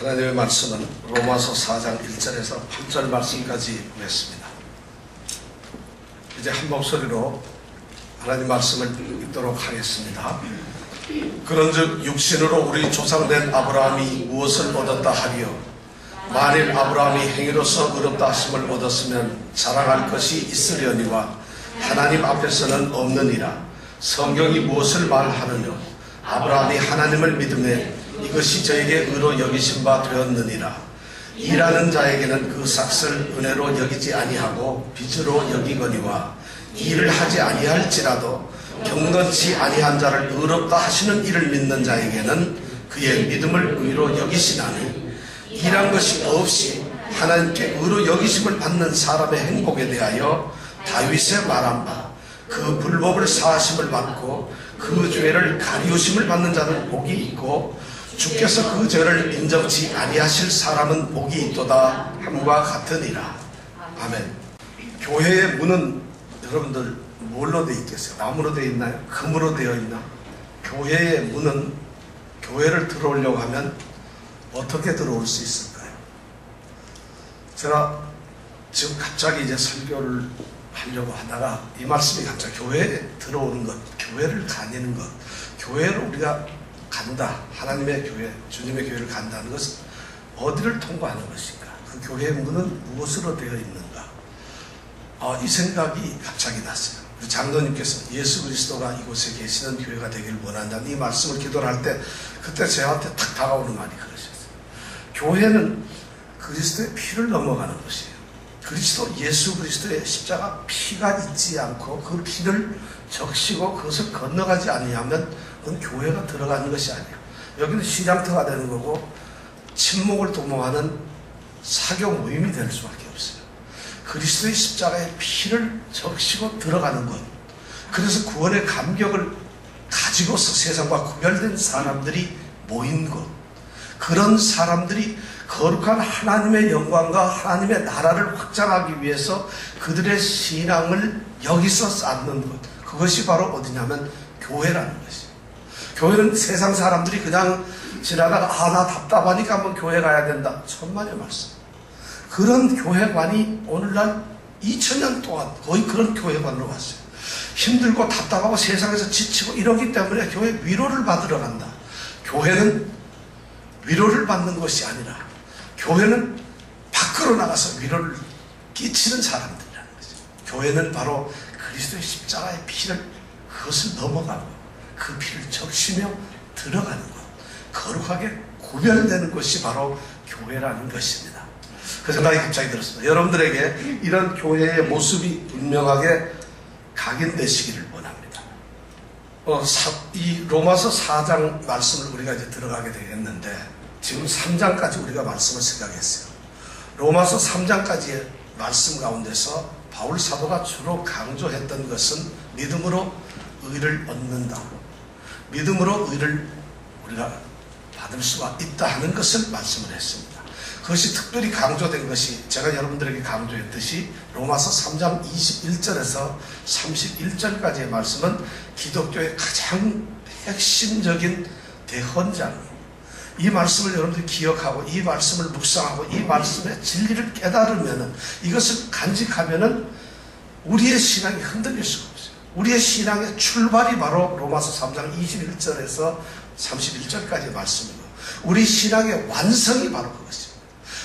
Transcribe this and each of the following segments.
하나님의 말씀은 로마서 4장 1절에서 8절 말씀까지 보겠습니다. 이제 한 목소리로 하나님 말씀을 읽도록 하겠습니다. 그런즉 육신으로 우리 조상된 아브라함이 무엇을 얻었다 하리요? 만일 아브라함이 행위로서 의롭다 하심을 얻었으면 자랑할 것이 있으려니와 하나님 앞에서는 없느니라. 성경이 무엇을 말하느냐? 아브라함이 하나님을 믿음에 이것이 저에게 의로 여기신 바 되었느니라. 일하는 자에게는 그 삭을 은혜로 여기지 아니하고 빚으로 여기거니와 일을 하지 아니할지라도 경건치 아니한 자를 의롭다 하시는 이를 믿는 자에게는 그의 믿음을 의로 여기시나니, 일한 것이 없이 하나님께 의로 여기심을 받는 사람의 행복에 대하여 다윗의 말한 바, 그 불법을 사하심을 받고 그 죄를 가리우심을 받는 자는 복이 있고 주께서 그 죄를 인정치 아니하실 사람은 복이 있도다 함과 같으니라. 아멘. 교회의 문은 여러분들 뭘로 되어 있겠어요? 나무로 되어 있나요? 금으로 되어 있나? 교회의 문은, 교회를 들어오려고 하면 어떻게 들어올 수 있을까요? 제가 지금 갑자기 이제 설교를 하려고 하다가 이 말씀이 갑자기 교회에 들어오는 것, 교회를 다니는 것, 교회로 우리가 간다, 하나님의 교회, 주님의 교회를 간다는 것은 어디를 통과하는 것인가? 그 교회의 문은 무엇으로 되어 있는가? 이 생각이 갑자기 났어요. 우리 장로님께서 예수 그리스도가 이곳에 계시는 교회가 되길 원한다는 이 말씀을 기도를 할 때, 그때 저한테 탁 다가오는 말이 그러셨어요. 교회는 그리스도의 피를 넘어가는 것이에요. 예수 그리스도의 십자가 피가 있지 않고 그 피를 적시고 그것을 건너가지 아니하면 그건 교회가 들어가는 것이 아니에요. 여기는 시장터가 되는 거고 친목을 도모하는 사교 모임이 될 수밖에 없어요. 그리스도의 십자가의 피를 적시고 들어가는 것, 그래서 구원의 감격을 가지고서 세상과 구별된 사람들이 모인 것, 그런 사람들이 거룩한 하나님의 영광과 하나님의 나라를 확장하기 위해서 그들의 신앙을 여기서 쌓는 것, 그것이 바로 어디냐면 교회라는 것이에요. 교회는 세상 사람들이 그냥 지나다가 나 답답하니까 한번 교회 가야 된다, 천만의 말씀. 그런 교회관이 오늘날 2000년 동안 거의 그런 교회관으로 왔어요. 힘들고 답답하고 세상에서 지치고 이러기 때문에 교회 위로를 받으러 간다. 교회는 위로를 받는 것이 아니라 교회는 밖으로 나가서 위로를 끼치는 사람들이라는 거죠. 교회는 바로 그리스도의 십자가의 피를, 그것을 넘어가고 그 피를 적시며 들어가는 것, 거룩하게 구별되는 것이 바로 교회라는 것입니다. 그 생각이 갑자기 들었습니다. 여러분들에게 이런 교회의 모습이 분명하게 각인되시기를 원합니다. 이 로마서 4장 말씀을 우리가 이제 들어가게 되겠는데, 지금 3장까지 우리가 말씀을 생각했어요. 로마서 3장까지의 말씀 가운데서 바울 사도가 주로 강조했던 것은 믿음으로 의를 얻는다, 믿음으로 의를 우리가 받을 수가 있다 하는 것을 말씀을 했습니다. 그것이 특별히 강조된 것이 제가 여러분들에게 강조했듯이 로마서 3장 21절에서 31절까지의 말씀은 기독교의 가장 핵심적인 대헌장이에요. 이 말씀을 여러분들이 기억하고 이 말씀을 묵상하고 이 말씀의 진리를 깨달으면은, 이것을 간직하면은 우리의 신앙이 흔들릴 수가 없어요. 우리의 신앙의 출발이 바로 로마서 3장 21절에서 31절까지의 말씀이고, 우리 신앙의 완성이 바로 그것입니다.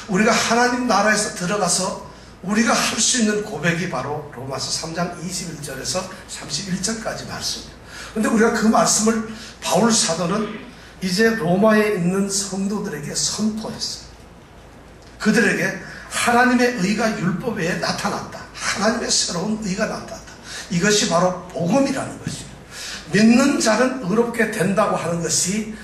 우리가 하나님 나라에서 들어가서 우리가 할 수 있는 고백이 바로 로마서 3장 21절에서 31절까지 말씀이에요. 그런데 우리가 그 말씀을 바울 사도는 이제 로마에 있는 성도들에게 선포했어요. 그들에게 하나님의 의가 율법 외에 나타났다, 하나님의 새로운 의가 나타났다, 이것이 바로 복음이라는 것이에요. 믿는 자는 의롭게 된다고 하는 것이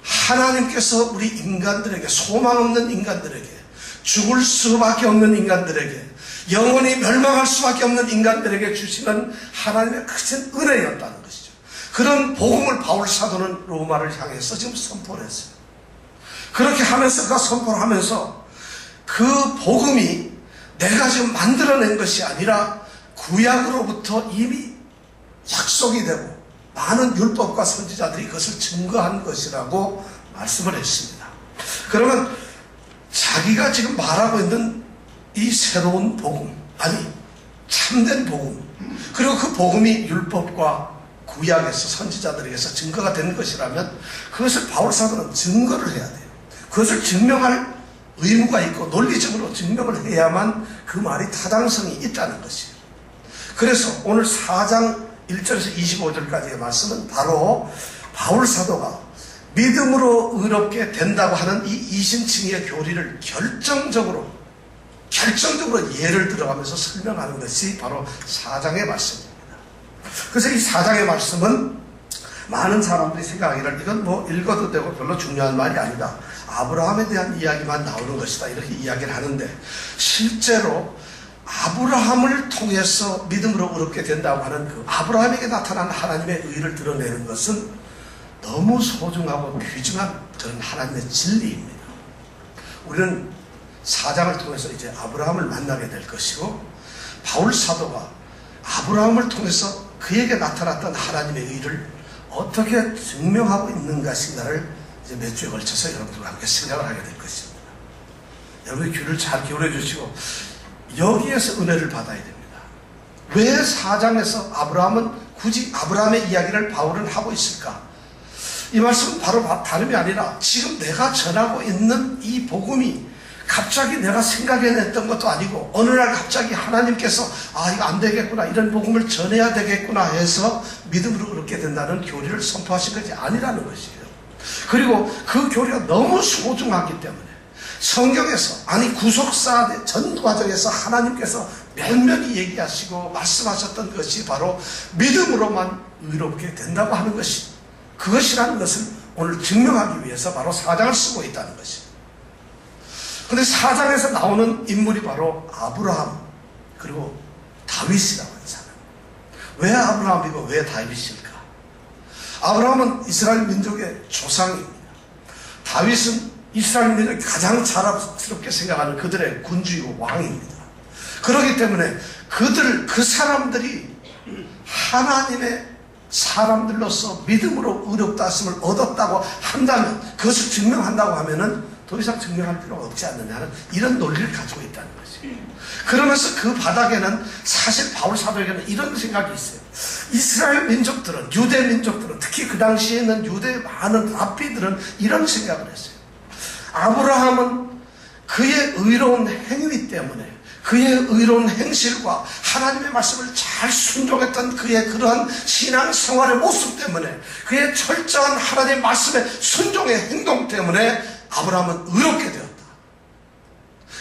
하나님께서 우리 인간들에게, 소망 없는 인간들에게, 죽을 수밖에 없는 인간들에게, 영원히 멸망할 수밖에 없는 인간들에게 주시는 하나님의 크신 은혜였다는 것이죠. 그런 복음을 바울 사도는 로마를 향해서 지금 선포를 했어요. 그렇게 하면서, 그가 선포를 하면서 그 복음이 내가 지금 만들어낸 것이 아니라 구약으로부터 이미 약속이 되고 많은 율법과 선지자들이 그것을 증거한 것이라고 말씀을 했습니다. 그러면 자기가 지금 말하고 있는 이 새로운 복음, 아니 참된 복음, 그리고 그 복음이 율법과 구약에서 선지자들에게서 증거가 된 것이라면 그것을 바울 사도는 증거를 해야 돼요. 그것을 증명할 의무가 있고 논리적으로 증명을 해야만 그 말이 타당성이 있다는 것이에요. 그래서 오늘 4장 1절에서 25절까지의 말씀은 바로 바울 사도가 믿음으로 의롭게 된다고 하는 이 이신칭의의 교리를 결정적으로 예를 들어가면서 설명하는 것이 바로 4장의 말씀입니다. 그래서 이 4장의 말씀은 많은 사람들이 생각하기를 이건 뭐 읽어도 되고 별로 중요한 말이 아니다, 아브라함에 대한 이야기만 나오는 것이다, 이렇게 이야기를 하는데, 실제로 아브라함을 통해서 믿음으로 의롭게 된다고 하는 그 아브라함에게 나타난 하나님의 의를 드러내는 것은 너무 소중하고 귀중한 그런 하나님의 진리입니다. 우리는 4장을 통해서 이제 아브라함을 만나게 될 것이고, 바울 사도가 아브라함을 통해서 그에게 나타났던 하나님의 의를 어떻게 증명하고 있는 것인가를 이제 몇 주에 걸쳐서 여러분들과 함께 생각을 하게 될 것입니다. 여러분의 귀를 잘 기울여 주시고 여기에서 은혜를 받아야 됩니다. 왜 4장에서 아브라함은 굳이 아브라함의 이야기를 바울은 하고 있을까? 이 말씀은 바로 다름이 아니라 지금 내가 전하고 있는 이 복음이 갑자기 내가 생각해냈던 것도 아니고 어느 날 갑자기 하나님께서 이거 안 되겠구나, 이런 복음을 전해야 되겠구나 해서 믿음으로 그렇게 된다는 교리를 선포하신 것이 아니라는 것이에요. 그리고 그 교리가 너무 소중하기 때문에 성경에서, 아니 구속사 전 과정에서 하나님께서 면면히 얘기하시고 말씀하셨던 것이 바로 믿음으로만 의롭게 된다고 하는 것이, 그것이라는 것을 오늘 증명하기 위해서 바로 4장을 쓰고 있다는 것입니다. 근데 4장에서 나오는 인물이 바로 아브라함 그리고 다윗이라고 하는 사람. 왜 아브라함이고 왜 다윗일까? 아브라함은 이스라엘 민족의 조상입니다. 다윗은 이스라엘 민족이 가장 자랑스럽게 생각하는 그들의 군주이고 왕입니다. 그렇기 때문에 그 사람들이 하나님의 사람들로서 믿음으로 의롭다 하심을 얻었다고 한다면, 그것을 증명한다고 하면은 더 이상 증명할 필요가 없지 않느냐는 이런 논리를 가지고 있다는 것이에요. 그러면서 그 바닥에는 사실 바울 사도에게는 이런 생각이 있어요. 이스라엘 민족들은, 유대 민족들은, 특히 그 당시에 있는 유대의 많은 랍비들은 이런 생각을 했어요. 아브라함은 그의 의로운 행위 때문에, 그의 의로운 행실과 하나님의 말씀을 잘 순종했던 그의 그러한 신앙생활의 모습 때문에, 그의 철저한 하나님의 말씀의 순종의 행동 때문에 아브라함은 의롭게 되었다.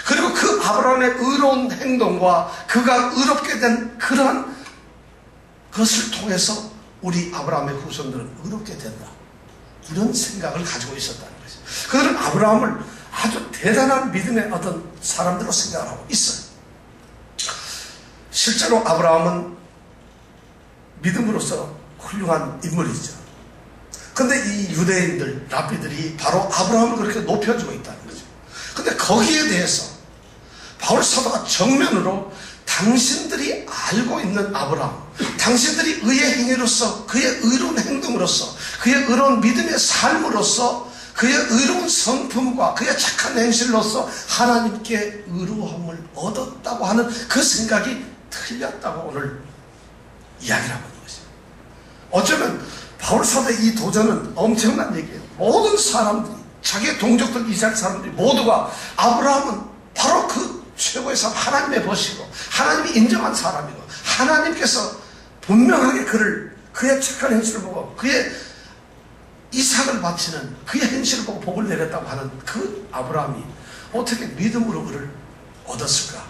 그리고 그 아브라함의 의로운 행동과 그가 의롭게 된 그러한 것을 통해서 우리 아브라함의 후손들은 의롭게 된다, 이런 생각을 가지고 있었다는 것이죠. 그들은 아브라함을 아주 대단한 믿음의 어떤 사람들로 생각을 하고 있어요. 실제로 아브라함은 믿음으로서 훌륭한 인물이죠. 근데 이 유대인들, 랍비들이 바로 아브라함을 그렇게 높여주고 있다는 거죠. 근데 거기에 대해서 바울 사도가 정면으로 당신들이 알고 있는 아브라함, 당신들이 의의 행위로서, 그의 의로운 행동으로서, 그의 의로운 믿음의 삶으로서, 그의 의로운 성품과 그의 착한 행실로서 하나님께 의로움을 얻었다고 하는 그 생각이 틀렸다고 오늘 이야기를 하고 있는 것입니다. 어쩌면 바울 사도의 이 도전은 엄청난 얘기예요. 모든 사람들이, 자기의 동족들, 이스라엘 사람들이 모두가 아브라함은 바로 그 최고의 사람, 하나님의 보시고 하나님이 인정한 사람이고 하나님께서 분명하게 그의 착한 행실을 보고 그의 이삭을 바치는 그의 행실을 보고 복을 내렸다고 하는 그 아브라함이 어떻게 믿음으로 그를 얻었을까?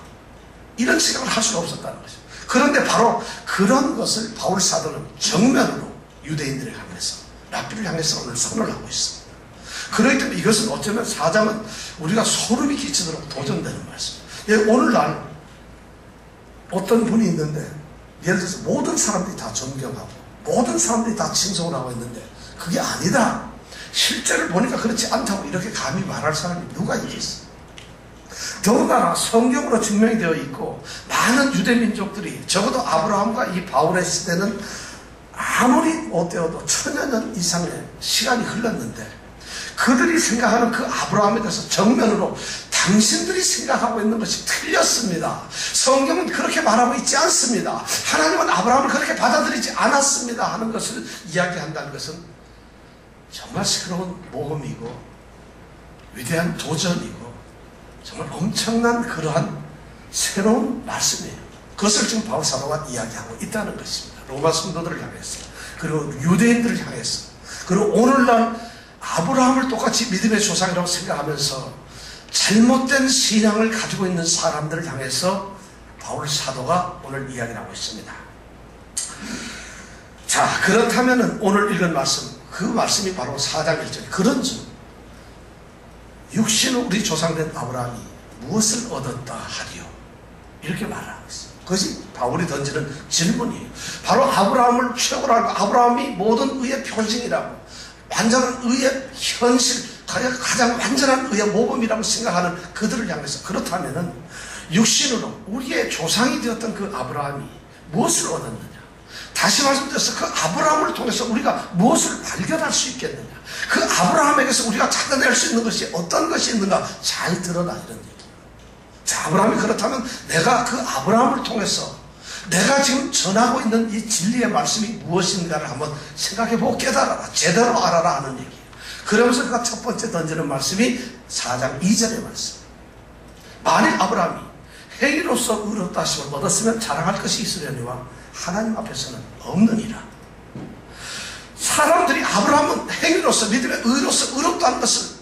이런 생각을 할 수가 없었다는 것이죠. 그런데 바로 그런 것을 바울 사도는 정면으로 유대인들을 향해서, 랍비를 향해서 오늘 선언을 하고 있습니다. 그렇기 때문에 이것은 어쩌면 4장은 우리가 소름이 끼치도록 도전되는 말씀입니다. 오늘날 어떤 분이 있는데, 예를 들어서 모든 사람들이 다 존경하고 모든 사람들이 다 칭송을 하고 있는데 그게 아니다, 실제를 보니까 그렇지 않다고 이렇게 감히 말할 사람이 누가 있겠어? 더군다나 성경으로 증명이 되어 있고 많은 유대 민족들이, 적어도 아브라함과 이 바울의 시대는 아무리 못되어도 1000여 년 이상의 시간이 흘렀는데 그들이 생각하는 그 아브라함에 대해서 정면으로 당신들이 생각하고 있는 것이 틀렸습니다. 성경은 그렇게 말하고 있지 않습니다. 하나님은 아브라함을 그렇게 받아들이지 않았습니다 하는 것을 이야기한다는 것은 정말 새로운 모험이고 위대한 도전이고 정말 엄청난 그러한 새로운 말씀이에요. 그것을 지금 바울 사도가 이야기하고 있다는 것입니다. 로마 성도들을 향해서, 그리고 유대인들을 향해서, 그리고 오늘날 아브라함을 똑같이 믿음의 조상이라고 생각하면서 잘못된 신앙을 가지고 있는 사람들을 향해서 바울 사도가 오늘 이야기를 하고 있습니다. 자, 그렇다면 오늘 읽은 말씀, 그 말씀이 바로 4장 1절. 그런즉 육신으로 우리 조상된 아브라함이 무엇을 얻었다 하리요? 이렇게 말하고 있어요. 그것이 바울이 던지는 질문이에요. 바로 아브라함을 최고로 알고 아브라함이 모든 의의 표징이라고, 완전한 의의 현실, 가장 완전한 의의 모범이라고 생각하는 그들을 향해서, 그렇다면 육신으로 우리의 조상이 되었던 그 아브라함이 무엇을 얻었느냐? 다시 말씀드려서 그 아브라함을 통해서 우리가 무엇을 발견할 수 있겠느냐? 그 아브라함에게서 우리가 찾아낼 수 있는 것이 어떤 것이 있는가? 잘 드러나 이런 얘기예요. 자, 아브라함이 그렇다면 내가 그 아브라함을 통해서 내가 지금 전하고 있는 이 진리의 말씀이 무엇인가를 한번 생각해보고 깨달아라, 제대로 알아라 하는 얘기예요. 그러면서 그가 첫 번째 던지는 말씀이 4장 2절의 말씀. 만일 아브라함이 행위로서 의롭다 하심을 얻었으면 자랑할 것이 있으려니와 하나님 앞에서는 없느니라. 사람들이 아브라함은 행위로서, 믿음의 의로서 의롭다는 것을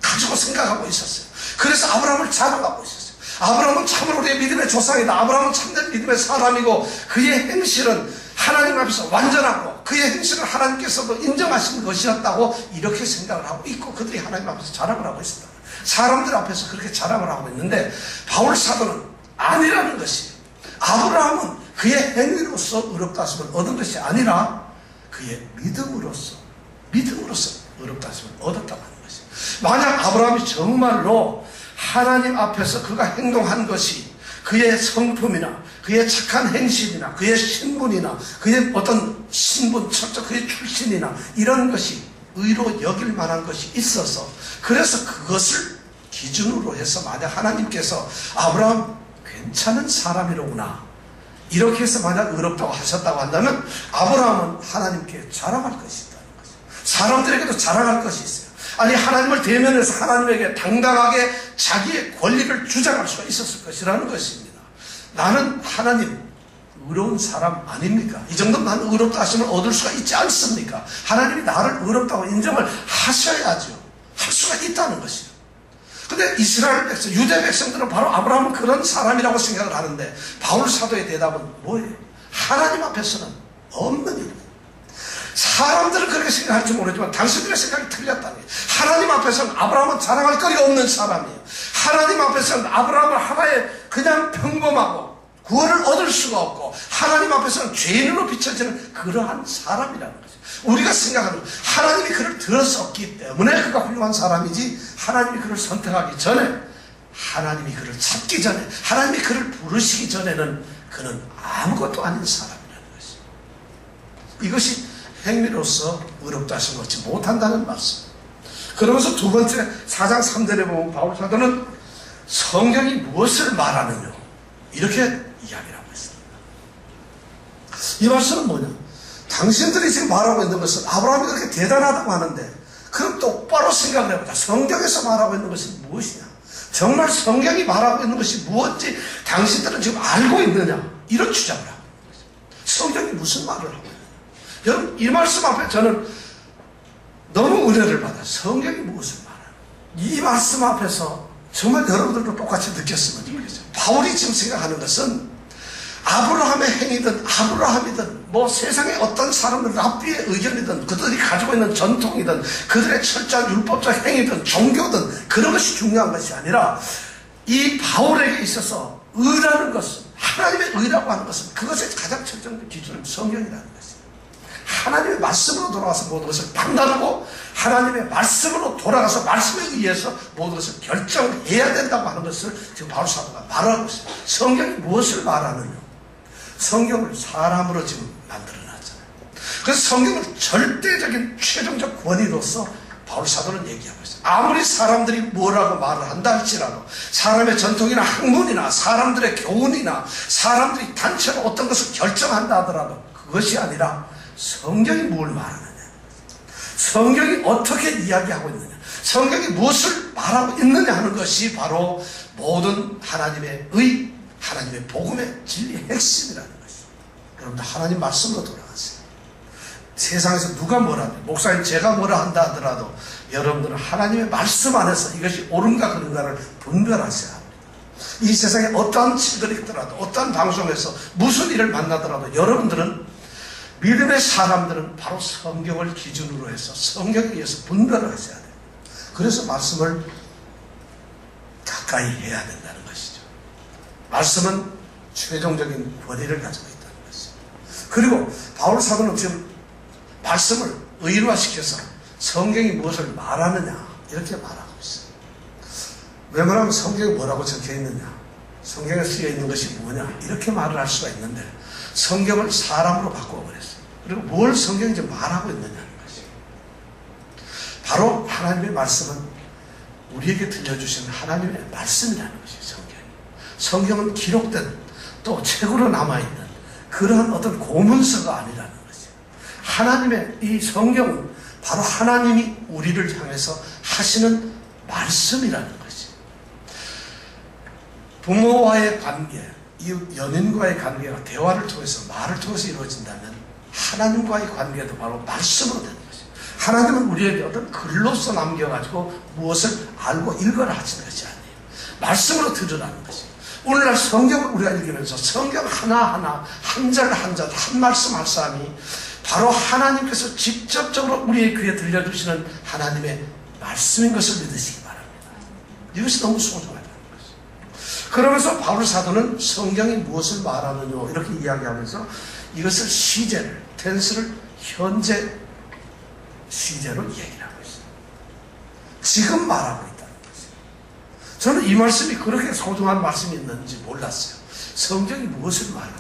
가지고 생각하고 있었어요. 그래서 아브라함을 자랑하고 있었어요. 아브라함은 참으로 우리의 믿음의 조상이다. 아브라함은 참된 믿음의 사람이고 그의 행실은 하나님 앞에서 완전하고 그의 행실은 하나님께서도 인정하신 것이었다고 이렇게 생각을 하고 있고 그들이 하나님 앞에서 자랑을 하고 있습니다. 사람들 앞에서 그렇게 자랑을 하고 있는데 바울 사도는 아니라는 것이에요. 아브라함은 그의 행위로서 의롭다 하심을 얻은 것이 아니라 그의 믿음으로서 의롭다 하심을 얻었다고 하는 것이에요. 만약 아브라함이 정말로 하나님 앞에서 그가 행동한 것이 그의 성품이나 그의 착한 행실이나 그의 신분이나 그의 어떤 신분, 철저, 그의 출신이나 이런 것이 의로 여길 만한 것이 있어서 그래서 그것을 기준으로 해서 만약 하나님께서 아브라함 괜찮은 사람이로구나 이렇게 해서 만약 의롭다고 하셨다고 한다면 아브라함은 하나님께 자랑할 것이 있다는 거죠. 사람들에게도 자랑할 것이 있어요. 아니 하나님을 대면해서 하나님에게 당당하게 자기의 권리를 주장할 수가 있었을 것이라는 것입니다. 나는 하나님 의로운 사람 아닙니까? 이 정도면 나는 의롭다 하심을 얻을 수가 있지 않습니까? 하나님이 나를 의롭다고 인정을 하셔야죠. 할 수가 있다는 것이요. 근데 이스라엘 백성, 유대 백성들은 바로 아브라함은 그런 사람이라고 생각을 하는데 바울 사도의 대답은 뭐예요? 하나님 앞에서는 없는 일입니다. 사람들은 그렇게 생각할지 모르지만 당신들의 생각이 틀렸다는 거예요. 하나님 앞에서는 아브라함은 자랑할 거리가 없는 사람이에요. 하나님 앞에서는 아브라함은 하나의 그냥 평범하고 구원을 얻을 수가 없고 하나님 앞에서는 죄인으로 비춰지는 그러한 사람이라는 거죠. 우리가 생각하는 하나님이 그를 들었었기 때문에 그가 훌륭한 사람이지 하나님이 그를 선택하기 전에 하나님이 그를 찾기 전에 하나님이 그를 부르시기 전에는 그는 아무것도 아닌 사람이라는 것이죠. 이것이 행위로서 의롭다 하심을 얻지 못한다는 말씀. 그러면서 두 번째 4장 3절에 보면 바울 사도는 성경이 무엇을 말하느냐 이렇게 이야기를 하고 있습니다. 이 말씀은 뭐냐? 당신들이 지금 말하고 있는 것은 아브라함이 그렇게 대단하다고 하는데 그럼 똑바로 생각을 해보자. 성경에서 말하고 있는 것이 무엇이냐? 정말 성경이 말하고 있는 것이 무엇인지 당신들은 지금 알고 있느냐? 이런 주장을 하고 있는 거죠. 성경이 무슨 말을 하고 있느냐? 여러분 이 말씀 앞에 저는 너무 은혜를 받아요. 성경이 무엇을 말하냐? 이 말씀 앞에서 정말 여러분들도 똑같이 느꼈으면 좋겠어요. 바울이 지금 생각하는 것은 아브라함의 행위든 아브라함이든 뭐 세상의 어떤 사람들 랍비의 의견이든 그들이 가지고 있는 전통이든 그들의 철저한 율법적 행위든 종교든 그런 것이 중요한 것이 아니라 이 바울에게 있어서 의라는 것은 하나님의 의라고 하는 것은 그것의 가장 철저한 기준은 성경이라는 것입니다. 하나님의 말씀으로 돌아가서 모든 것을 판단하고 하나님의 말씀으로 돌아가서 말씀에 의해서 모든 것을 결정해야 된다고 하는 것을 지금 바울 사도가 말하고 있어요. 성경이 무엇을 말하느냐? 성경을 사람으로 지금 만들어놨잖아요. 그래서 성경을 절대적인 최종적 권위로서 바울 사도는 얘기하고 있어요. 아무리 사람들이 뭐라고 말을 한다 할지라도, 사람의 전통이나 학문이나 사람들의 교훈이나 사람들이 단체로 어떤 것을 결정한다 하더라도 그것이 아니라 성경이 뭘 말하느냐, 성경이 어떻게 이야기하고 있느냐, 성경이 무엇을 말하고 있느냐 하는 것이 바로 모든 하나님의 하나님의 복음의 진리의 핵심이라는 것이죠. 여러분들 하나님 말씀으로 돌아가세요. 세상에서 누가 뭐라 하든, 목사님 제가 뭐라 한다 하더라도 여러분들은 하나님의 말씀 안에서 이것이 옳은가 그른가를 분별하셔야 합니다. 이 세상에 어떠한 책을 읽더라도, 어떠한 방송에서 무슨 일을 만나더라도 여러분들은, 믿음의 사람들은 바로 성경을 기준으로 해서 성경에 의해서 분별을 하셔야 돼요. 그래서 말씀을 가까이 해야 된다는 것이죠. 말씀은 최종적인 권위를 가지고 있다는 것이죠. 그리고 바울 사도는 지금 말씀을 의료화시켜서 성경이 무엇을 말하느냐 이렇게 말하고 있어요. 왜냐하면 성경에 뭐라고 적혀 있느냐, 성경에 쓰여 있는 것이 뭐냐 이렇게 말을 할 수가 있는데 성경을 사람으로 바꿔버렸어요. 그리고 뭘 성경이 이제 말하고 있느냐는 것이에요. 바로 하나님의 말씀은 우리에게 들려주시는 하나님의 말씀이라는 것이에요. 성경은 기록된 또 책으로 남아있는 그러한 어떤 고문서가 아니라는 것이에요. 하나님의 이 성경은 바로 하나님이 우리를 향해서 하시는 말씀이라는 것이에요. 부모와의 관계, 이웃 연인과의 관계가 대화를 통해서, 말을 통해서 이루어진다면 하나님과의 관계도 바로 말씀으로 되는 것이에요. 하나님은 우리에게 어떤 글로써 남겨가지고 무엇을 알고 읽어라 하시는 것이 아니에요. 말씀으로 들으라는 것이에요. 오늘날 성경을 우리가 읽으면서 성경 하나하나, 한 절 한 절, 한 말씀 한 사람이 바로 하나님께서 직접적으로 우리의 귀에 들려주시는 하나님의 말씀인 것을 믿으시기 바랍니다. 이것이 너무 소중하다는 것이죠. 그러면서 바울 사도는 성경이 무엇을 말하느냐 이렇게 이야기하면서 이것을 시제를, 텐스를 현재 시제로 얘기를 하고 있어요. 지금 말하고 있다는 것이에요. 저는 이 말씀이 그렇게 소중한 말씀이 있는지 몰랐어요. 성경이 무엇을 말하느냐,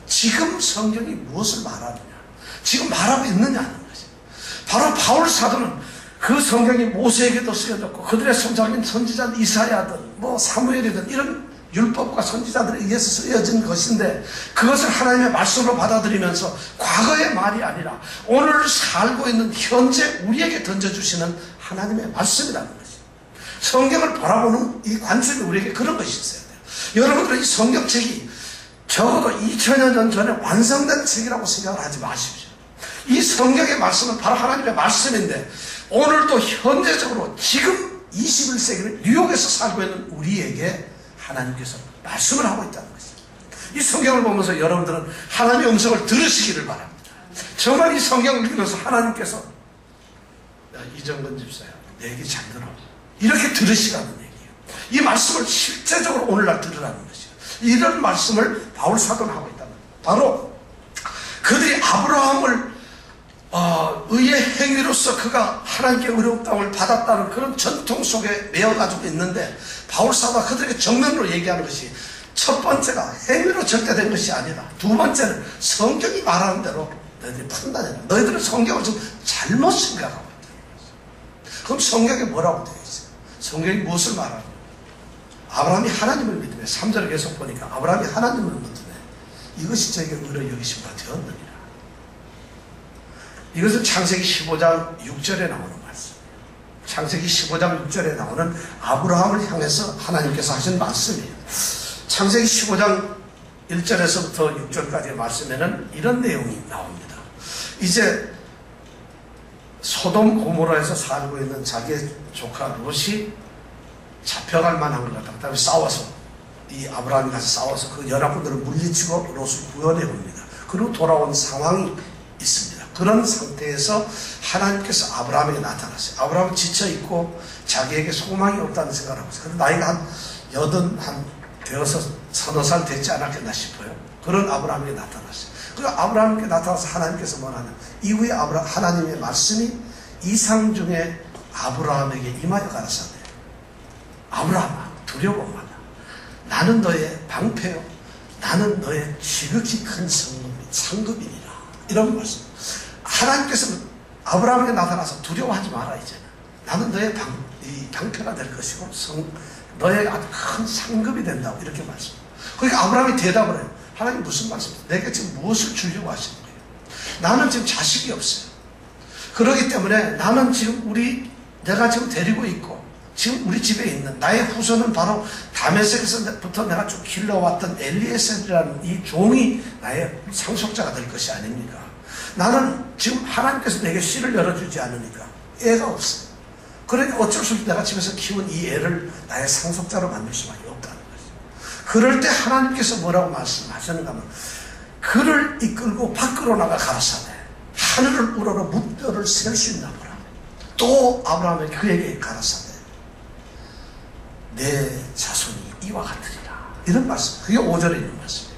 지금 성경이 무엇을 말하느냐, 지금 말하고 있느냐는 것이에요. 바로 바울 사도는 그 성경이 모세에게도 쓰여졌고 그들의 선장인 선지자 이사야든 뭐 사무엘이든 이런 율법과 선지자들에 의해서 쓰여진 것인데 그것을 하나님의 말씀으로 받아들이면서 과거의 말이 아니라 오늘 살고 있는 현재 우리에게 던져주시는 하나님의 말씀이라는 것이에요. 성경을 바라보는 이 관점이 우리에게 그런 것이 있어야 돼요. 여러분들은 이 성경책이 적어도 2000여 년 전에 완성된 책이라고 생각을 하지 마십시오. 이 성경의 말씀은 바로 하나님의 말씀인데 오늘도 현재적으로 지금 21세기를 뉴욕에서 살고 있는 우리에게 하나님께서 말씀을 하고 있다는 것이죠. 이 성경을 보면서 여러분들은 하나님의 음성을 들으시기를 바랍니다. 정말 이 성경을 읽으면서 하나님께서 야, 이정근 집사야 내 얘기 잘 들어 이렇게 들으시라는 얘기예요. 이 말씀을 실제적으로 오늘날 들으라는 것이에요. 이런 말씀을 바울 사도는 하고 있다는 거예요. 바로 그들이 아브라함을 의의 행위로서 그가 하나님께 의로운 땅을 받았다는 그런 전통 속에 매어가지고 있는데 바울 사도가 그들에게 정면으로 얘기하는 것이 첫 번째가 행위로 절대된 것이 아니라 두 번째는 성경이 말하는 대로 너희들이 판단해라. 너희들은 성경을 좀 잘못 생각하고 있다는 것이죠. 그럼 성경에 뭐라고 되어 있어요? 성경이 무엇을 말하는 거예요? 아브라함이 하나님을 믿으며 3절을 계속 보니까 아브라함이 하나님을 믿으며 이것이 저에게 의로 여기심과 되었느니라. 이것은 창세기 15장 6절에 나오는 말씀이에요. 창세기 15장 6절에 나오는 아브라함을 향해서 하나님께서 하신 말씀이에요. 창세기 15장 1절에서부터 6절까지의 말씀에는 이런 내용이 나옵니다. 이제 소돔 고모라에서 살고 있는 자기의 조카 롯이 잡혀갈 만한 것 같다. 그 다음에 싸워서 이 아브라함이 가서 싸워서 그 연합군들을 물리치고 롯을 구원해 봅니다. 그리고 돌아온 상황이 있습니다. 그런 상태에서 하나님께서 아브라함에게 나타났어요. 아브라함은 지쳐있고 자기에게 소망이 없다는 생각을 하고 있어요. 나이가 한 되어서 서너 살 됐지 않았겠나 싶어요. 그런 아브라함에게 나타났어요. 그 아브라함에게 나타나서 하나님께서 뭐냐면 이후에 하나님의 말씀이 이상 중에 아브라함에게 임하여 가라사대 아브라함아 두려워 마라. 나는 너의 방패요 나는 너의 지극히 큰 상급이니라. 이런 말씀. 하나님께서 아브라함에게 나타나서 두려워하지 마라. 이제는 나는 너의 방패가 될 것이고 너의 아주 큰 상급이 된다고 이렇게 말씀. 그러니까 아브라함이 대답을 해요. 하나님 무슨 말씀이세요? 내게 지금 무엇을 주려고 하시는 거예요? 나는 지금 자식이 없어요. 그렇기 때문에 나는 지금 내가 지금 데리고 있고 지금 우리 집에 있는 나의 후손은 바로 다메섹에서부터 내가 쭉 길러왔던 엘리에셀이라는 이 종이 나의 상속자가 될 것이 아닙니까? 나는 지금 하나님께서 내게 씨를 열어주지 않으니까 애가 없어요. 그러니까 어쩔 수 없이 내가 집에서 키운 이 애를 나의 상속자로 만들 수밖에 없다는 거죠. 그럴 때 하나님께서 뭐라고 말씀하셨는가 하면 그를 이끌고 밖으로 나가 가라사대 하늘을 우러러 무뼈를 셀 수 있나 보라. 또 아브라함이 그에게 가라사대 내 자손이 이와 같으리라. 이런 말씀. 그게 5절에 있는 말씀이에요.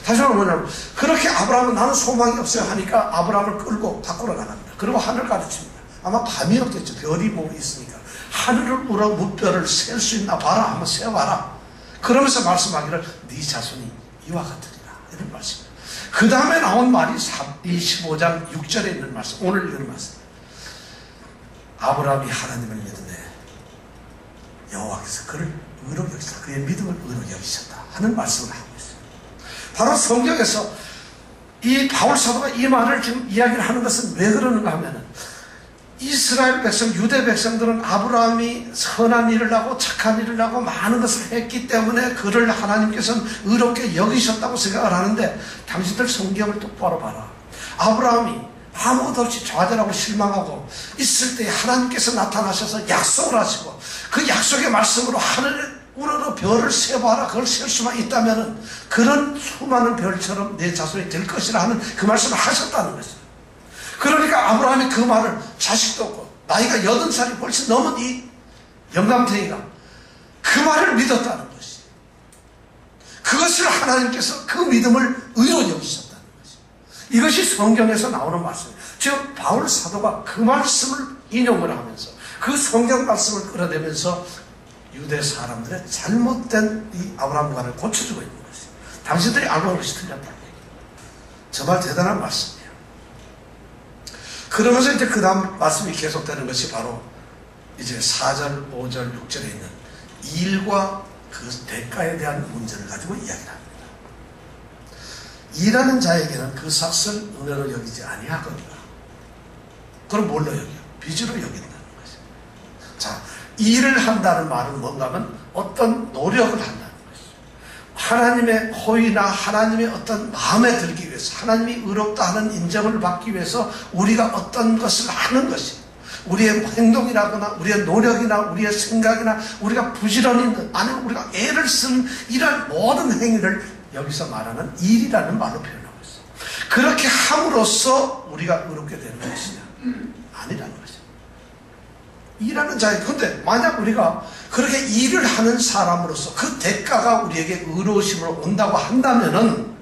다시 말하면 뭐냐면 그렇게 아브라함은 나는 소망이 없어요 하니까 아브라함을 끌고 밖으로 나갑니다. 그리고 하늘을 가르칩니다. 아마 밤이었겠죠. 별이 뭐 있으니까 하늘을 우러 무뼈를 셀 수 있나 봐라. 한번 세봐라. 그러면서 말씀하기를 네 자손이 이와 같으리라. 이런 말씀이에요. 그 다음에 나온 말이 15장 6절에 있는 말씀. 오늘 읽은 말씀. 아브라함이 하나님을 믿으며 여호와께서 그를 의롭게 여기셨다. 그의 믿음을 의롭게 여기셨다 하는 말씀을 하고 있어요. 바로 성경에서 이 바울 사도가 이 말을 지금 이야기를 하는 것은 왜 그러는가 하면은 이스라엘 백성, 유대 백성들은 아브라함이 선한 일을 하고 착한 일을 하고 많은 것을 했기 때문에 그를 하나님께서는 의롭게 여기셨다고 생각을 하는데 당신들 성경을 똑바로 봐라. 아브라함이 아무것도 없이 좌절하고 실망하고 있을 때 하나님께서 나타나셔서 약속을 하시고 그 약속의 말씀으로 하늘을 우러러 별을 세봐라. 그걸 셀 수만 있다면 그런 수많은 별처럼 내 자손이 될 것이라 하는 그 말씀을 하셨다는 것이죠. 그러니까 아브라함이 그 말을 자식도 없고 나이가 80살이 훨씬 넘은 이 영감탱이가 그 말을 믿었다는 것이 그것을 하나님께서 그 믿음을 의로 여기셨다는 것이 이것이 성경에서 나오는 말씀이에요. 지금 바울 사도가 그 말씀을 인용을 하면서 그 성경 말씀을 끌어내면서 유대 사람들의 잘못된 이 아브라함관을 고쳐주고 있는 것이 당신들이 알고 있는 것이 틀렸다는 얘기예요. 정말 대단한 말씀이에요. 그러면서 이제 그 다음 말씀이 계속되는 것이 바로 이제 4절, 5절, 6절에 있는 일과 그 대가에 대한 문제를 가지고 이야기를 합니다. 일하는 자에게는 그 삭을 은혜로 여기지 아니하거니와. 그럼 뭘로 여겨요? 빚으로 여긴다는 것이죠. 자, 일을 한다는 말은 뭔가 하면 어떤 노력을 한다는 것이죠. 하나님의 호의나 하나님의 어떤 마음에 들기 위해서 하나님이 의롭다 하는 인정을 받기 위해서 우리가 어떤 것을 하는 것이 우리의 행동이라거나 우리의 노력이나 우리의 생각이나 우리가 부지런히 아니면 우리가 애를 쓰는 이런 모든 행위를 여기서 말하는 일이라는 말로 표현하고 있어요. 그렇게 함으로써 우리가 의롭게 되는 것이냐? 아니라는 것이죠. 일하는 자에 근데 만약 우리가 그렇게 일을 하는 사람으로서 그 대가가 우리에게 의로우심으로 온다고 한다면은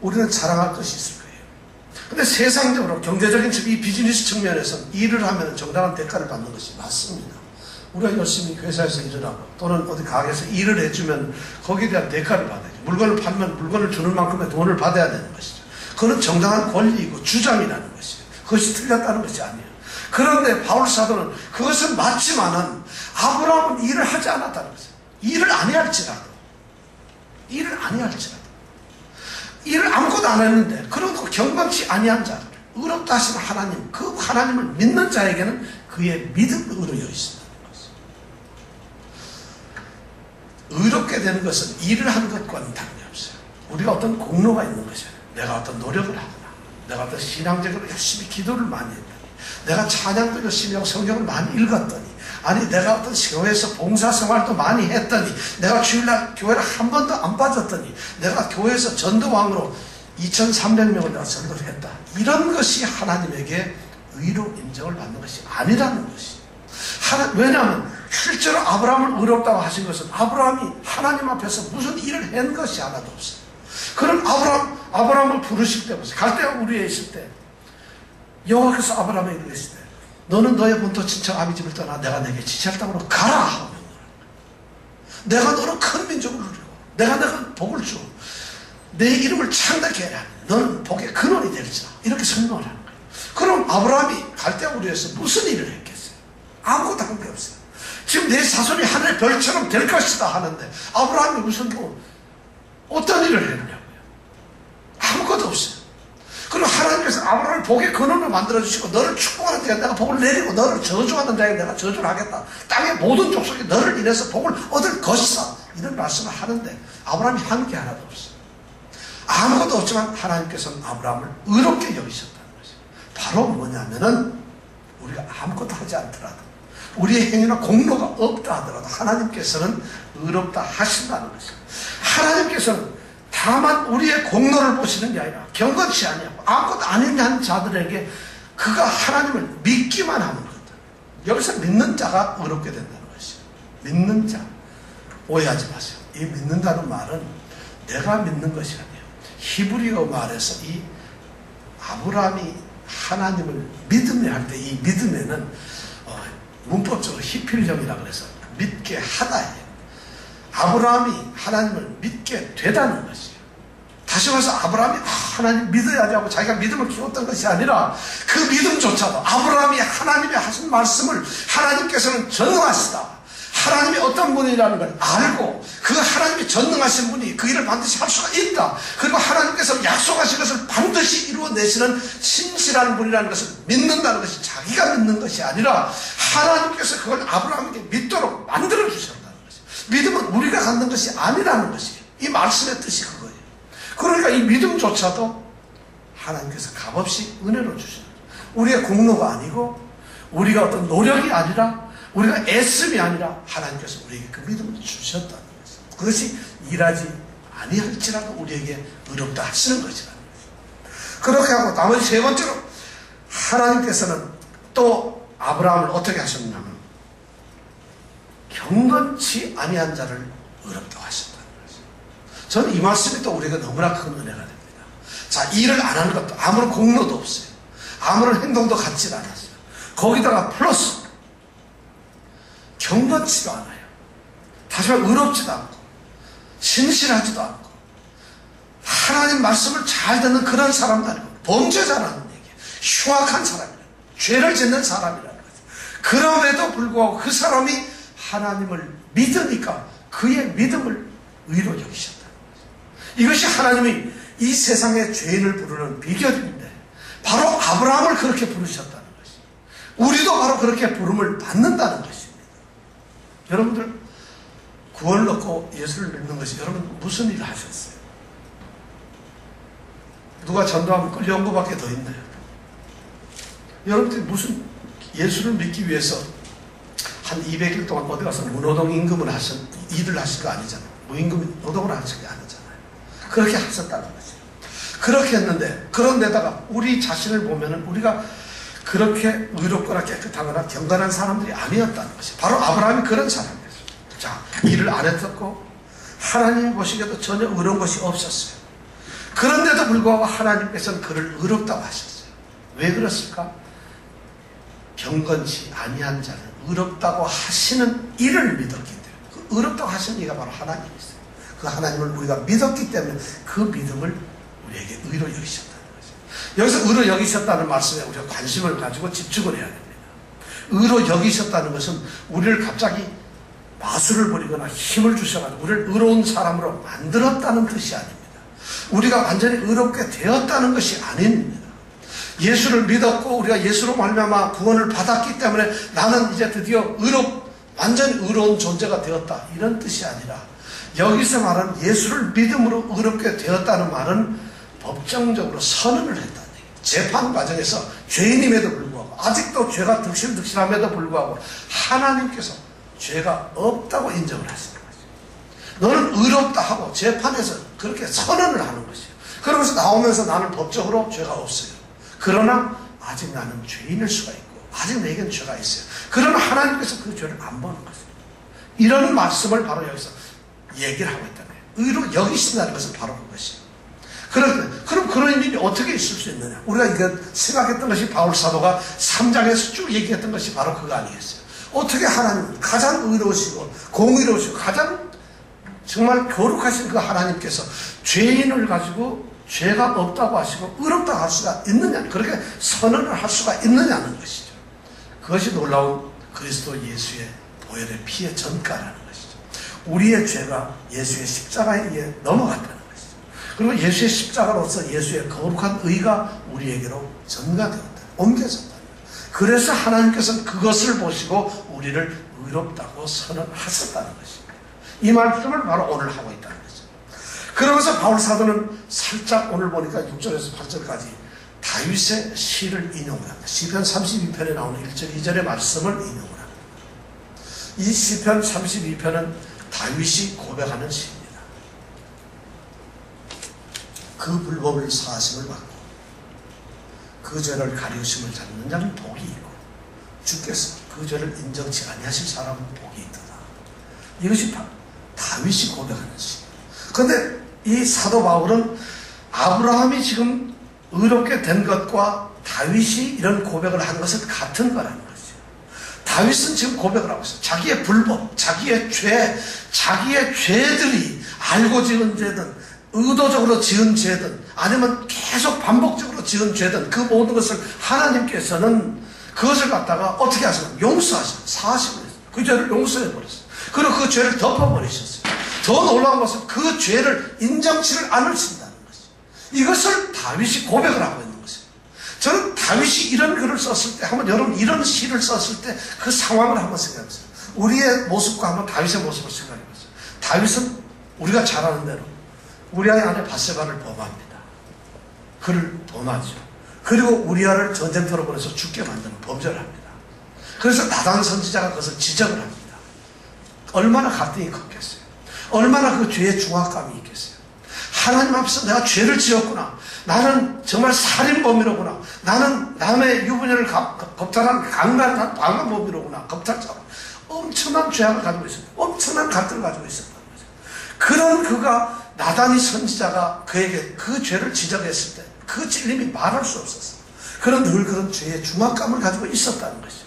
우리는 자랑할 것이 있을 거예요. 근데 세상적으로 경제적인 이 비즈니스 측면에서는 일을 하면 정당한 대가를 받는 것이 맞습니다. 우리가 열심히 회사에서 일을 하고 또는 어디 가게에서 일을 해주면 거기에 대한 대가를 받아야죠. 물건을 팔면 물건을 주는 만큼의 돈을 받아야 되는 것이죠. 그건 정당한 권리이고 주장이라는 것이에요. 그것이 틀렸다는 것이 아니에요. 그런데 바울 사도는 그것은 맞지만은 아브라함은 일을 하지 않았다는 것이에요. 일을 아니할지라도 일을 아무것도 안 했는데 그래도 경건치 아니한 자 의롭다 하시는 하나님 그 하나님을 믿는 자에게는 그의 믿음으로 여기신다는 것이에요. 의롭게 되는 것은 일을 하는 것과는 다름이 없어요. 우리가 어떤 공로가 있는 것이에요. 내가 어떤 노력을 하거나 내가 어떤 신앙적으로 열심히 기도를 많이 했더니 내가 찬양도 열심히 하고 성경을 많이 읽었더니 아니 내가 어떤 교회에서 봉사생활도 많이 했더니 내가 주일날 교회를 한 번도 안 빠졌더니 내가 교회에서 전도왕으로 2300명을 내가 전도를 했다. 이런 것이 하나님에게 의로 인정을 받는 것이 아니라는 것이 왜냐하면 실제로 아브라함을 의롭다고 하신 것은 아브라함이 하나님 앞에서 무슨 일을 한 것이 하나도 없어요. 그런 아브라함을 부르실 때 보세요. 갈대아 우리에 있을 때 여호와께서 아브라함에게 이르시되 너는 너의 본토 친척 아비 집을 떠나 내가 내게 지시할 땅으로 가라 하고 내가 너를 큰 민족을 누리고 내가 복을 주고 내 이름을 창대케 하라. 너는 복의 근원이 될지라. 이렇게 설명을 하는 거예요. 그럼 아브라함이 갈대아 우리에서 무슨 일을 했겠어요? 아무것도 한 게 없어요. 지금 내 자손이 하늘의 별처럼 될 것이다 하는데 아브라함이 무슨 어떤 일을 했느냐고요. 아무것도 없어요. 그리고 하나님께서 아브라함을 복의 근원을 만들어주시고 너를 축복하는 데에 내가 복을 내리고 너를 저주하는 데에 내가 저주를 하겠다. 땅의 모든 족속이 너를 인해서 복을 얻을 것이다. 이런 말씀을 하는데 아브라함이 한 게 하나도 없어요. 아무것도 없지만 하나님께서는 아브라함을 의롭게 여기셨다는 것이에요. 바로 뭐냐면은 우리가 아무것도 하지 않더라도 우리의 행위나 공로가 없다 하더라도 하나님께서는 의롭다 하신다는 것이에요. 하나님께서는 다만 우리의 공로를 보시는 게 아니라 경건치 아니하고 아무것도 아닌 자들에게 그가 하나님을 믿기만 하는 것. 여기서 믿는 자가 의롭게 된다는 것이에요. 믿는 자. 오해하지 마세요. 이 믿는다는 말은 내가 믿는 것이 아니에요. 히브리어 말에서 이 아브라함이 하나님을 믿음에 할 때 이 믿음에는 문법적으로 히필령이라 그래서 믿게 하다예요. 아브라함이 하나님을 믿게 되다는 것이에요. 다시 말해서 아브라함이 하나님 믿어야지 하고 자기가 믿음을 키웠던 것이 아니라 그 믿음조차도 아브라함이 하나님의 하신 말씀을 하나님께서는 전능하시다. 하나님이 어떤 분이라는 걸 알고 그 하나님이 전능하신 분이 그 일을 반드시 할 수가 있다. 그리고 하나님께서 약속하신 것을 반드시 이루어내시는 신실한 분이라는 것을 믿는다는 것이 자기가 믿는 것이 아니라 하나님께서 그걸 아브라함에게 믿도록 만들어주셨다는 것이에요. 믿음은 우리가 갖는 것이 아니라는 것이에요. 이 말씀의 뜻이 그거예요. 그러니까 이 믿음조차도 하나님께서 값없이 은혜로 주시는 거예요. 우리의 공로가 아니고 우리가 어떤 노력이 아니라 우리가 애씀이 아니라 하나님께서 우리에게 그 믿음을 주셨다는 것이죠. 그것이 일하지 아니할지라도 우리에게 의롭다 하시는 것이라는 것이죠. 그렇게 하고 나머지 세 번째로 하나님께서는 또 아브라함을 어떻게 하셨냐면 경건치 아니한 자를 의롭다 하셨다는 것이죠. 저는 이 말씀이 또 우리가 너무나 큰 은혜가 됩니다. 자, 일을 안 하는 것도 아무런 공로도 없어요. 아무런 행동도 갖지 않았어요. 거기다가 플러스 경건치도 않아요. 다시 말해 의롭지도 않고 신실하지도 않고 하나님 말씀을 잘 듣는 그런 사람도 아니고 범죄자라는 얘기예요. 흉악한 사람이라는 거예요. 죄를 짓는 사람이라는 거죠. 그럼에도 불구하고 그 사람이 하나님을 믿으니까 그의 믿음을 의로 여기셨다는 거죠. 이것이 하나님이 이 세상의 죄인을 부르는 비결인데 바로 아브라함을 그렇게 부르셨다는 것이에요. 우리도 바로 그렇게 부름을 받는다는 것이에요. 여러분들 구원을 얻고 예수를 믿는 것이 여러분 무슨 일을 하셨어요? 누가 전도하면 끌려온 것밖에 더 있나요? 여러분들이 무슨 예수를 믿기 위해서 한 200일 동안 어디 가서 무노동 임금을 하신 일을 하신 거 아니잖아요. 무임금 노동을 하신 게 아니잖아요. 그렇게 하셨다는 거죠. 그렇게 했는데 그런데다가 우리 자신을 보면은 우리가 그렇게 의롭거나 깨끗하거나 경건한 사람들이 아니었다는 것이 바로 아브라함이 그런 사람이었어요. 자, 일을 안 했었고 하나님이 보시기에도 전혀 의로운 것이 없었어요. 그런데도 불구하고 하나님께서는 그를 의롭다고 하셨어요. 왜 그랬을까? 경건치 아니한 자를 의롭다고 하시는 이를 믿었기 때문에 그 의롭다고 하시는 이가 바로 하나님이세요. 그 하나님을 우리가 믿었기 때문에 그 믿음을 우리에게 의로 여기셨다. 여기서 의로 여기셨다는 말씀에 우리가 관심을 가지고 집중을 해야 됩니다. 의로 여기셨다는 것은 우리를 갑자기 마술을 부리거나 힘을 주셔가지고 우리를 의로운 사람으로 만들었다는 뜻이 아닙니다. 우리가 완전히 의롭게 되었다는 것이 아닙니다. 예수를 믿었고 우리가 예수로 말미암아 구원을 받았기 때문에 나는 이제 드디어 완전히 의로운 존재가 되었다 이런 뜻이 아니라 여기서 말하는 예수를 믿음으로 의롭게 되었다는 말은 법정적으로 선언을 했다는 얘기예요. 재판 과정에서 죄인임에도 불구하고 아직도 죄가 득실득실함에도 불구하고 하나님께서 죄가 없다고 인정을 하시는 거죠. 너는 의롭다 하고 재판에서 그렇게 선언을 하는 것이에요. 그러면서 나오면서 나는 법적으로 죄가 없어요. 그러나 아직 나는 죄인일 수가 있고 아직 내겐 죄가 있어요. 그러나 하나님께서 그 죄를 안 보는 것입니다. 이런 말씀을 바로 여기서 얘기를 하고 있다는 거예요. 의로 여기신다는 것은 바로 그것이에요. 그럼 그런 일이 어떻게 있을 수 있느냐? 우리가 이거 생각했던 것이 바울 사도가 3장에서 쭉 얘기했던 것이 바로 그거 아니겠어요? 어떻게 하나님 가장 의로우시고 공의로우시고 가장 정말 거룩하신 그 하나님께서 죄인을 가지고 죄가 없다고 하시고 의롭다고 할 수가 있느냐? 그렇게 선언을 할 수가 있느냐는 것이죠. 그것이 놀라운 그 그리스도 예수의 보혈의 피의 전가라는 것이죠. 우리의 죄가 예수의 십자가에 의해 넘어갔다는 것이죠. 그리고 예수의 십자가로서 예수의 거룩한 의가 우리에게로 전가되었다. 옮겨졌다. 그래서 하나님께서는 그것을 보시고 우리를 의롭다고 선언하셨다는 것입니다. 이 말씀을 바로 오늘 하고 있다는 거죠. 그러면서 바울 사도는 살짝 오늘 보니까 6절에서 8절까지 다윗의 시를 인용을 합니다. 시편 32편에 나오는 1절 2절의 말씀을 인용을 합니다. 이 시편 32편은 다윗이 고백하는 시입니다. 그 불법을 사하심을 받고 그 죄를 가리우심을 잡는 자는 복이 있고 주께서 그 죄를 인정치 아니하실 사람은 복이 있도다. 이것이 다윗이 고백하는 시. 그런데 이 사도 바울은 아브라함이 지금 의롭게 된 것과 다윗이 이런 고백을 한 것은 같은 거라는 거죠. 다윗은 지금 고백을 하고 있어요. 자기의 불법, 자기의 죄, 자기의 죄들이 알고 지은 죄든 의도적으로 지은 죄든 아니면 계속 반복적으로 지은 죄든 그 모든 것을 하나님께서는 그것을 갖다가 어떻게 하시나? 용서하셨어요. 사하시고 그 죄를 용서해버렸어요. 그리고 그 죄를 덮어버리셨어요. 더 놀라운 것은 그 죄를 인정치를 않으신다는 것이죠. 이것을 다윗이 고백을 하고 있는 것이에요. 저는 다윗이 이런 글을 썼을 때 한번 여러분 이런 시를 썼을 때 그 상황을 한번 생각해보세요. 우리의 모습과 한번 다윗의 모습을 생각해보세요. 다윗은 우리가 잘 아는 대로 우리아의 아내 바세바를 범합니다. 그를 범하죠. 그리고 우리아를 전쟁터로 보내서 죽게 만드는 범죄를 합니다. 그래서 나단 선지자가 그것을 지적을 합니다. 얼마나 갈등이 컸겠어요. 얼마나 그 죄의 중압감이 있겠어요. 하나님 앞에서 내가 죄를 지었구나. 나는 정말 살인범이로구나. 나는 남의 유부녀를 겁탈한 강간한 방관범이로구나. 겁탈자로. 엄청난 죄악을 가지고 있었다. 엄청난 갈등을 가지고 있었다는 거죠. 그런 그가 나단이 선지자가 그에게 그 죄를 지적했을 때 그 찔림이 말할 수 없었어요. 그런 늘 그런 죄의 중압감을 가지고 있었다는 것이죠.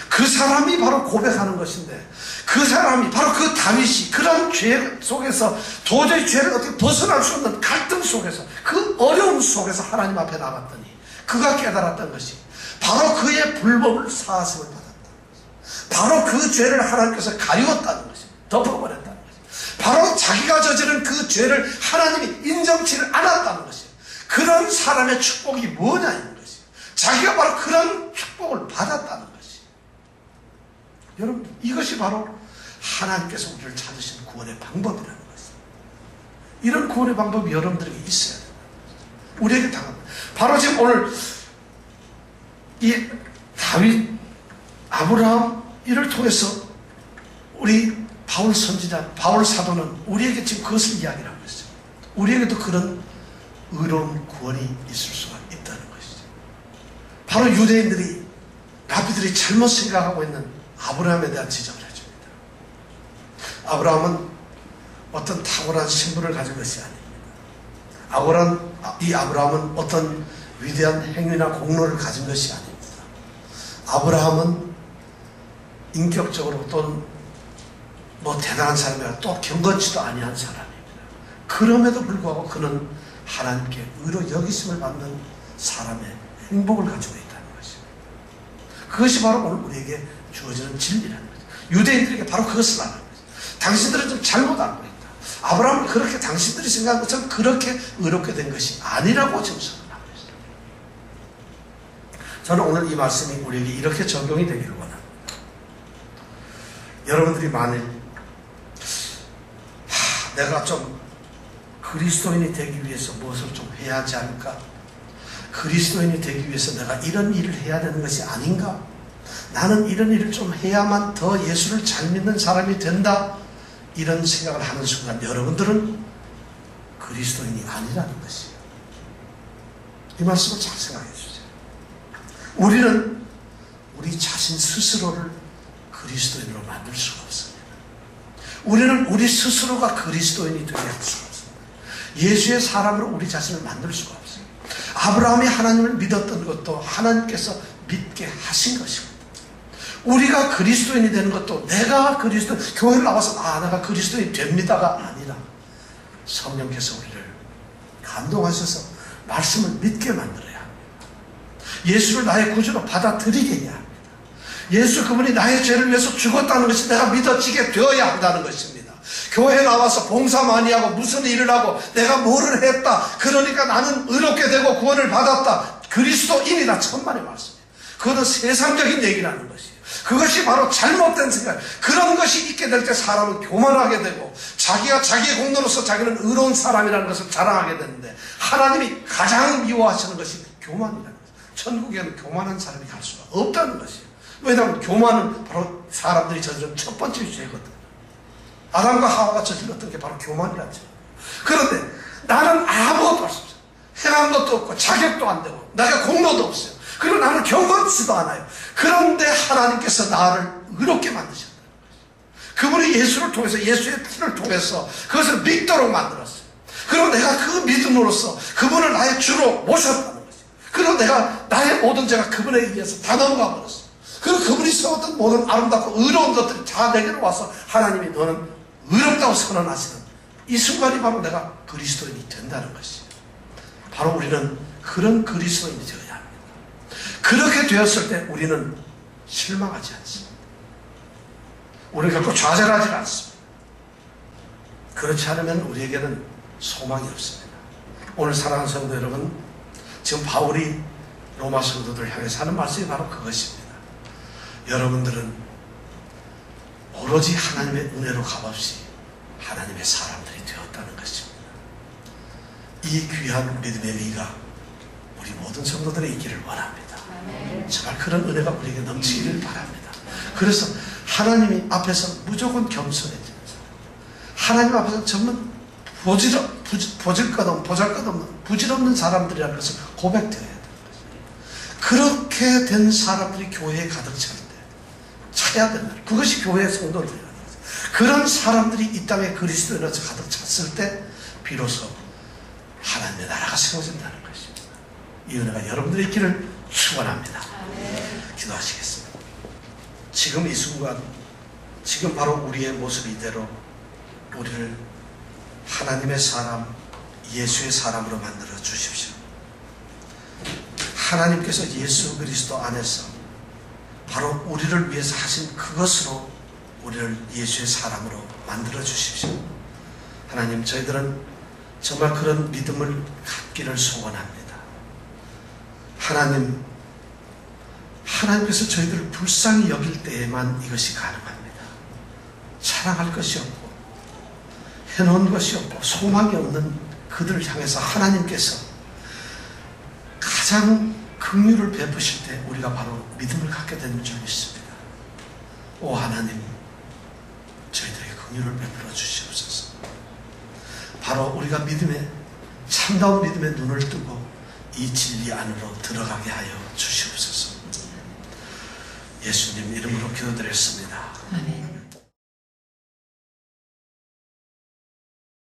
그 사람이 바로 고백하는 것인데 그 사람이 바로 그 다윗이 그런 죄 속에서 도저히 죄를 어떻게 벗어날 수 없는 갈등 속에서 그 어려움 속에서 하나님 앞에 나갔더니 그가 깨달았던 것이 바로 그의 불법을 사하심을 받았다는 것이 바로 그 죄를 하나님께서 가리웠다는 것이 덮어버렸다는 것이 바로 자기가 저지른 그 죄를 하나님이 인정치를 않았다는 것이 그런 사람의 축복이 뭐냐 이런 것이 자기가 바로 그런 축복을 받았다는 것이 여러분 이것이 바로 하나님께서 우리를 찾으신 구원의 방법이라는 것입니다. 이런 구원의 방법이 여러분들에게 있어야 됩니다. 우리에게 당합니다. 바로 지금 오늘 이 다윗, 아브라함 이를 통해서 우리 바울 선지자, 바울 사도는 우리에게 지금 그것을 이야기를 하고 있어요. 우리에게도 그런 의로운 구원이 있을 수가 있다는 것이죠. 바로 유대인들이 라비들이 잘못 생각하고 있는 아브라함에 대한 지적을 해줍니다. 아브라함은 어떤 탁월한 신분을 가진 것이 아닙니다. 이 아브라함은 어떤 위대한 행위나 공로를 가진 것이 아닙니다. 아브라함은 인격적으로 또는 대단한 사람이라 또 경건치도 아니한 사람입니다. 그럼에도 불구하고 그는 하나님께 의로 여기심을 받는 사람의 행복을 가지고 있다는 것입니다. 그것이 바로 오늘 우리에게 주어지는 진리라는 거죠. 유대인들에게 바로 그것을 알아야 합니다. 당신들은 좀 잘못 알고 있다. 아브라함은 그렇게 당신들이 생각한 것처럼 그렇게 의롭게 된 것이 아니라고 지금 선언하고 있습니다. 저는 오늘 이 말씀이 우리에게 이렇게 적용이 되기를 원합니다. 여러분들이 만일 내가 좀 그리스도인이 되기 위해서 무엇을 좀 해야 하지 않을까? 그리스도인이 되기 위해서 내가 이런 일을 해야 되는 것이 아닌가? 나는 이런 일을 좀 해야만 더 예수를 잘 믿는 사람이 된다. 이런 생각을 하는 순간 여러분들은 그리스도인이 아니라는 것이에요. 이 말씀을 잘 생각해 주세요. 우리는 우리 자신 스스로를 그리스도인으로 만들 수가 없습니다. 우리는 우리 스스로가 그리스도인이 되게 할 수가 없습니다. 예수의 사람으로 우리 자신을 만들 수가 없어요. 아브라함이 하나님을 믿었던 것도 하나님께서 믿게 하신 것입니다. 우리가 그리스도인이 되는 것도 내가 교회를 나와서 내가 그리스도인이 됩니다가 아니라 성령께서 우리를 감동하셔서 말씀을 믿게 만들어야 합니다. 예수를 나의 구주로 받아들이게 해야 합니다. 예수 그분이 나의 죄를 위해서 죽었다는 것이 내가 믿어지게 되어야 한다는 것입니다. 교회에 나와서 봉사 많이 하고 무슨 일을 하고 내가 뭐를 했다, 그러니까 나는 의롭게 되고 구원을 받았다, 그리스도인이다, 천만의 말씀이에요. 그것은 세상적인 얘기라는 것이에요. 그것이 바로 잘못된 생각. 그런 것이 있게 될 때 사람은 교만하게 되고 자기가 자기의 공로로서 자기는 의로운 사람이라는 것을 자랑하게 되는데, 하나님이 가장 미워하시는 것이 교만이라는 거예요. 천국에는 교만한 사람이 갈 수가 없다는 것이에요. 왜냐하면 교만은 바로 사람들이 저지른 첫 번째 죄거든요. 아담과 하와가 저질렀던 게 바로 교만이라는 죄. 그런데 나는 아무것도 할 수 없어요. 행한 것도 없고 자격도 안 되고 내가 공로도 없어요. 그리고 나는 경건치도 않아요. 그런데 하나님께서 나를 의롭게 만드셨다는 거예요. 그분이 예수를 통해서, 예수의 피를 통해서 그것을 믿도록 만들었어요. 그리고 내가 그 믿음으로써 그분을 나의 주로 모셨다는 거예요. 그리고 내가 나의 모든 죄가 그분에 의해서 다 넘어가 버렸어요. 그리고 그분이 세웠던 모든 아름답고 의로운 것들이 다 내게로 와서 하나님이 너는 의롭다고 선언하시는 이 순간이 바로 내가 그리스도인이 된다는 것이에요. 바로 우리는 그런 그리스도인이 되어야 합니다. 그렇게 되었을 때 우리는 실망하지 않습니다. 우리는 결코 좌절하지 않습니다. 그렇지 않으면 우리에게는 소망이 없습니다. 오늘 사랑하는 성도 여러분, 지금 바울이 로마 성도들을 향해서 하는 말씀이 바로 그것입니다. 여러분들은 오로지 하나님의 은혜로 값없이 하나님의 사람들이 되었다는 것입니다. 이 귀한 믿음의 의가 우리 모든 성도들의 있기를 원합니다. 정말 그런 은혜가 우리에게 넘치기를 바랍니다. 그래서 하나님이 앞에서 무조건 겸손해지는 사람, 하나님 앞에서 전부 보잘것없는 부질없는 사람들이라는 것을 고백되어야 되는 것입니다. 그렇게 된 사람들이 교회에 가득 찰 때, 차야 된다. 그것이 교회의 성도들이라는 거죠. 그런 사람들이 이 땅에 그리스도인으로서 가득 찼을 때 비로소 하나님의 나라가 세워진다는 것입니다. 이 은혜가 여러분들의 있기를 축원합니다. 기도하시겠습니다. 지금 이 순간, 지금 바로 우리의 모습 이대로 우리를 하나님의 사람, 예수의 사람으로 만들어 주십시오. 하나님께서 예수 그리스도 안에서 바로 우리를 위해서 하신 그것으로 우리를 예수의 사람으로 만들어 주십시오. 하나님, 저희들은 정말 그런 믿음을 갖기를 소원합니다. 하나님께서 저희들을 불쌍히 여길 때에만 이것이 가능합니다. 사랑할 것이 없고 해놓은 것이 없고 소망이 없는 그들을 향해서 하나님께서 가장 긍휼을 베푸실 때 우리가 바로 믿음을 갖게 되는 줄 믿습니다. 오 하나님, 저희들에게 긍휼을 베풀어 주시옵소서. 바로 우리가 믿음의, 참다운 믿음의 눈을 뜨고 이 진리 안으로 들어가게 하여 주시옵소서. 예수님 이름으로 기도드렸습니다. 아멘.